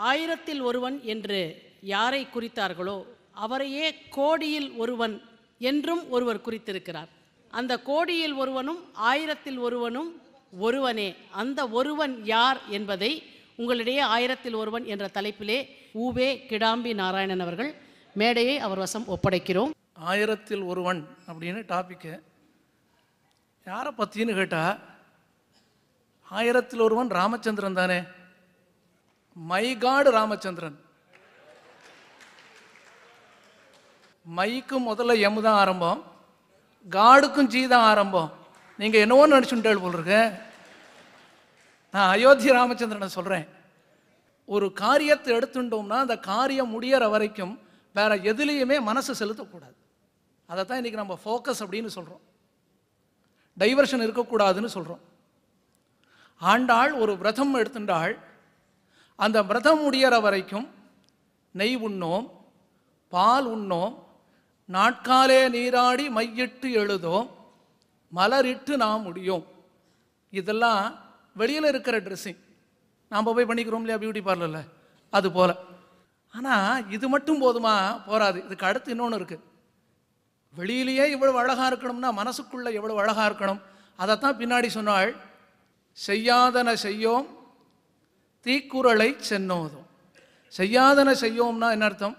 ஆயிரத்தில் ஒருவன் என்று யாரை குறித்தார்களோ அவரையே கோடியில் ஒருவன் என்றும் ஒருவர் குறித்திருக்கிறார். அந்த கோடியில் ஒருவனும் ஆயிரத்தில் ஒருவனும் ஒருவனே. அந்த ஒருவன் யார் என்பதை உங்களிடையே ஆயிரத்தில் ஒருவன் என்ற தலைப்பிலே ஊவே கிடாம்பி நாராயணன் அவர்கள் மேடையை அவர் வசம் ஒப்படைக்கிறோம். ஆயிரத்தில் ஒருவன் அப்படின்னு டாபிக்கு யாரை பற்றின்னு கேட்டால், ஆயிரத்தில் ஒருவன் ராமச்சந்திரன் தானே. My god Ramachandran. மைக்கும் முதல்ல எம் தான் ஆரம்பம், காடுக்கும் ஜி தான் ஆரம்பம். நீங்கள் என்னவோ நினச்சுட்டாள் போல் இருக்கு. நான் அயோத்தி ராமச்சந்திரனை சொல்கிறேன். ஒரு காரியத்தை எடுத்துட்டோம்னா அந்த காரியம் முடியற வரைக்கும் வேற எதுலேயுமே மனசு செலுத்தக்கூடாது. அதை தான் இன்றைக்கி நம்ம ஃபோக்கஸ் அப்படின்னு சொல்கிறோம். டைவர்ஷன் இருக்கக்கூடாதுன்னு சொல்கிறோம். ஆண்டாள் ஒரு விரதம் எடுத்துட்டாள். அந்த விரதம் முடியற வரைக்கும் நெய் உண்ணோம், பால் உண்ணோம், நாட்காலே நீராடி மையிட்டு எழுதோம், மலரிட்டு நாம் முடியும். இதெல்லாம் வெளியில் இருக்கிற ட்ரெஸ்ஸிங் நாம் போய் பண்ணிக்கிறோம் இல்லையா பியூட்டி பார்லரில், அது போல். ஆனால் இது மட்டும் போதுமா? போராது. இதுக்கு அடுத்து இன்னொன்று இருக்குது. வெளியிலேயே இவ்வளவு அழகாக இருக்கணும்னா மனசுக்குள்ளே எவ்வளவு அழகாக இருக்கணும். அதைத்தான் பின்னாடி சொன்னாள். செய்யாதன செய்யோம் தீக்குறளை சென்னோதும். செய்யாதன செய்யோம்னா என்ன அர்த்தம்?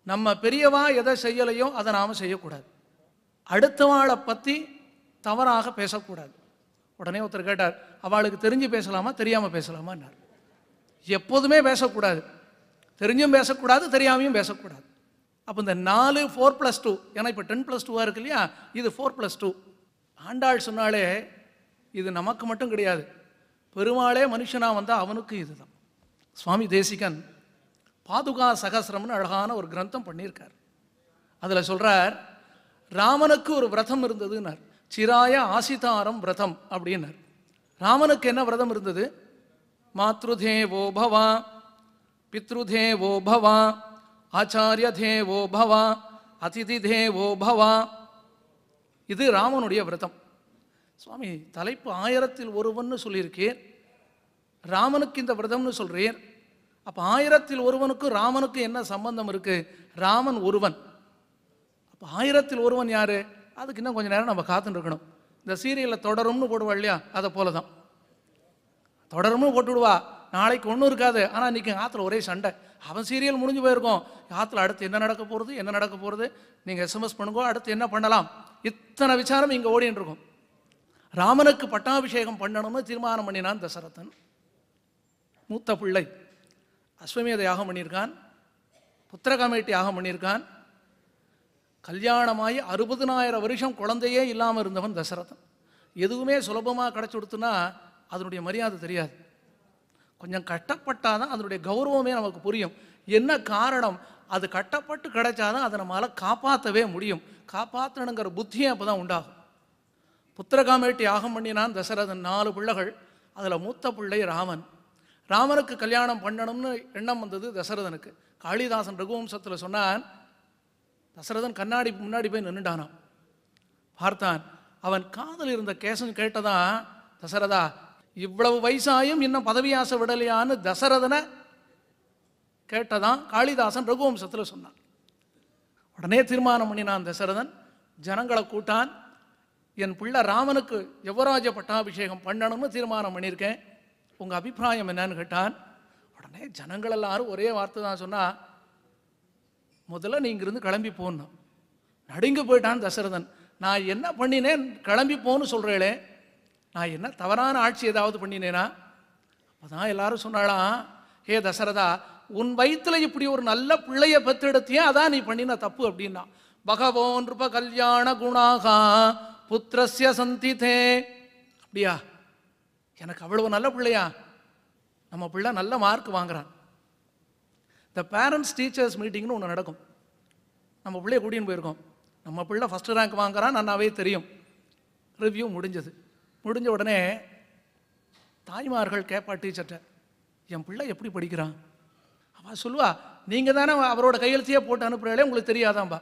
நம்ம பெரியவா எதை செய்யலையோ அதை நாம் செய்யக்கூடாது. அடுத்தவாளை பற்றி தவறாக பேசக்கூடாது. உடனே ஒருத்தர் கேட்டார், அவளுக்கு தெரிஞ்சு பேசலாமா தெரியாமல் பேசலாமான்னார். எப்போதுமே பேசக்கூடாது. தெரிஞ்சும் பேசக்கூடாது, தெரியாமையும் பேசக்கூடாது. அப்போ இந்த 4 4+2, ஏன்னா இப்போ 10+2 இருக்கு இல்லையா, இது 4+2. ஆண்டாள் சொன்னாலே இது நமக்கு மட்டும் கிடையாது, பெருமாளே மனுஷனாக வந்தால் அவனுக்கு இதுதான். சுவாமி தேசிகன் பாதுகா சகசிரம்னு அழகான ஒரு கிரந்தம் பண்ணியிருக்கார். அதில் சொல்கிறார், ராமனுக்கு ஒரு விரதம் இருந்ததுன்னார். சிராய ஆசிதாரம் விரதம் அப்படின்னார். ராமனுக்கு என்ன விரதம் இருந்தது? மாத்ருதேவோ பவா, பித்ருதேவோ பவா, ஆச்சாரிய தேவோ பவா, அதிதி தேவோ பவா. இது ராமனுடைய விரதம். சுவாமி தலைப்பு ஆயிரத்தில் ஒருவன் சொல்லியிருக்கீர், ராமனுக்கு இந்த விரதம்னு சொல்றீர். அப்போ ஆயிரத்தில் ஒருவனுக்கு ராமனுக்கு என்ன சம்பந்தம் இருக்கு? ராமன் ஒருவன். அப்போ ஆயிரத்தில் ஒருவன் யாரு? அதுக்கு இன்னும் கொஞ்சம் நேரம் நம்ம காத்துட்டு இருக்கணும். இந்த சீரியலில் தொடரும்னு போடுவா இல்லையா, அதை போல தான். தொடரும்னு போட்டுவிடுவா, நாளைக்கு ஒன்றும் இருக்காது. ஆனால் இன்றைக்கி ஆற்றுல ஒரே சண்டை. அவன் சீரியல் முடிஞ்சு போயிருக்கோம், ஆற்றுல அடுத்து என்ன நடக்க போகிறது, என்ன நடக்க போகிறது, நீங்கள் SMS பண்ணுங்கோ, அடுத்து என்ன பண்ணலாம், இத்தனை விசாரம் இங்கே ஓடின்னு இருக்கும். ராமனுக்கு பட்டாபிஷேகம் பண்ணணும்னு தீர்மானம் பண்ணினான் தசரதன். மூத்த பிள்ளை அஸ்வமேத யாகம் பண்ணியிருக்கான், புத்திரகாமேட்டி யாகம் பண்ணியிருக்கான். கல்யாணமாகி 60,000 வருஷம் குழந்தையே இல்லாமல் இருந்தவன் தசரதன். எதுவுமே சுலபமாக கிடச்சி கொடுத்துனா அதனுடைய மரியாதை தெரியாது. கொஞ்சம் கஷ்டப்பட்டால் தான் அதனுடைய கௌரவமே நமக்கு புரியும். என்ன காரணம்? அது கட்டப்பட்டு கிடைச்சாதான் அதை நம்மளால் காப்பாற்றவே முடியும். காப்பாற்றணுங்கிற புத்தியும் அப்போ தான் உண்டாகும். புத்திரகாமேட்டி யாகம் பண்ணினான் தசரதன். 4 பிள்ளைகள், அதில் மூத்த பிள்ளை ராமன். ராமனுக்கு கல்யாணம் பண்ணணும்னு எண்ணம் வந்தது தசரதனுக்கு. காளிதாசன் ரகுவம்சத்தில் சொன்னான், தசரதன் கண்ணாடி முன்னாடி போய் நின்றுட்டானான். பார்த்தான், அவன் காதல் இருந்த கேசன் கேட்டதான், தசரதா இவ்வளவு வயசாயும் இன்னும் பதவி ஆசை விடலையான்னு தசரதனை கேட்டதான் காளிதாசன் ரகுவம்சத்தில் சொன்னான். உடனே தீர்மானம் பண்ணினான் தசரதன். ஜனங்களை கூட்டான், என் பிள்ளை ராமனுக்கு யுவராஜ பட்டாபிஷேகம் பண்ணணும்னு தீர்மானம் பண்ணியிருக்கேன், உங்கள் அபிப்பிராயம் என்னன்னு கேட்டான். உடனே ஜனங்கள் எல்லாரும் ஒரே வார்த்தை தான் சொன்னா, முதல்ல நீ இங்கிருந்து கிளம்பி போகணும். நடுங்கி போயிட்டான் தசரதன். நான் என்ன பண்ணினேன் கிளம்பி போன்னு சொல்கிறேளே, நான் என்ன தவறான ஆட்சி ஏதாவது பண்ணினேனா? அப்போதான் எல்லாரும் சொன்னாலாம், ஹே தசரதா, உன் வயிற்றுல இப்படி ஒரு நல்ல பிள்ளைய பெற்றெடுத்தியே, அதான் நீ பண்ணின தப்பு அப்படின்னா. பகவோன் ருப கல்யாண குணாகா புத்திரஸ்ய சந்திதே. அப்படியா, எனக்கு அவ்வளவு நல்ல பிள்ளையா? நம்ம பிள்ளை நல்ல மார்க் வாங்குறான். இந்த பேரண்ட்ஸ் டீச்சர்ஸ் மீட்டிங்னு ஒன்று நடக்கும். நம்ம பிள்ளைய கூட்டின்னு போயிருக்கோம். நம்ம பிள்ளை ஃபஸ்ட்டு ரேங்க் வாங்குறான், நன்னாவே தெரியும். ரிவ்யூ முடிஞ்சது. முடிஞ்ச உடனே தாய்மார்கள் கேட்பா டீச்சர்கிட்ட, என் பிள்ளை எப்படி படிக்கிறான்? அவள் சொல்லுவா, நீங்கள் தானே அவரோட கையெழுத்தையே போட்டு அனுப்புகிறீங்களே, உங்களுக்கு தெரியாதாம்பா.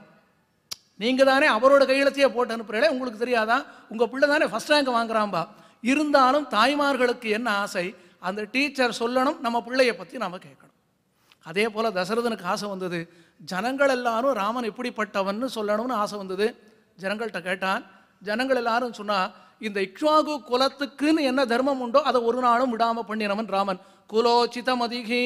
நீங்கள் தானே அவரோட கையெழுத்தையே போட்டு அனுப்புகிறீங்களே, உங்களுக்கு தெரியாதான்? உங்கள் பிள்ளை தானே ஃபஸ்ட் ரேங்க் வாங்குறான்பா. இருந்தாலும் தாய்மார்களுக்கு என்ன ஆசை, அந்த டீச்சர் சொல்லணும், நம்ம பிள்ளைய பற்றி நம்ம கேட்கணும். அதே போல் தசரதனுக்கு ஆசை வந்தது, ஜனங்கள் எல்லாரும் ராமன் எப்படிப்பட்டவன்னு சொல்லணும்னு ஆசை வந்தது. ஜனங்கள்கிட்ட கேட்டான். ஜனங்கள் எல்லாரும் சொன்னா, இந்த இக்ஷ்வாகு குலத்துக்குன்னு என்ன தர்மம் உண்டோ அதை ஒரு நாளும் விடாமல் பண்ணினவன் ராமன். குலோச்சிதம் அதிகி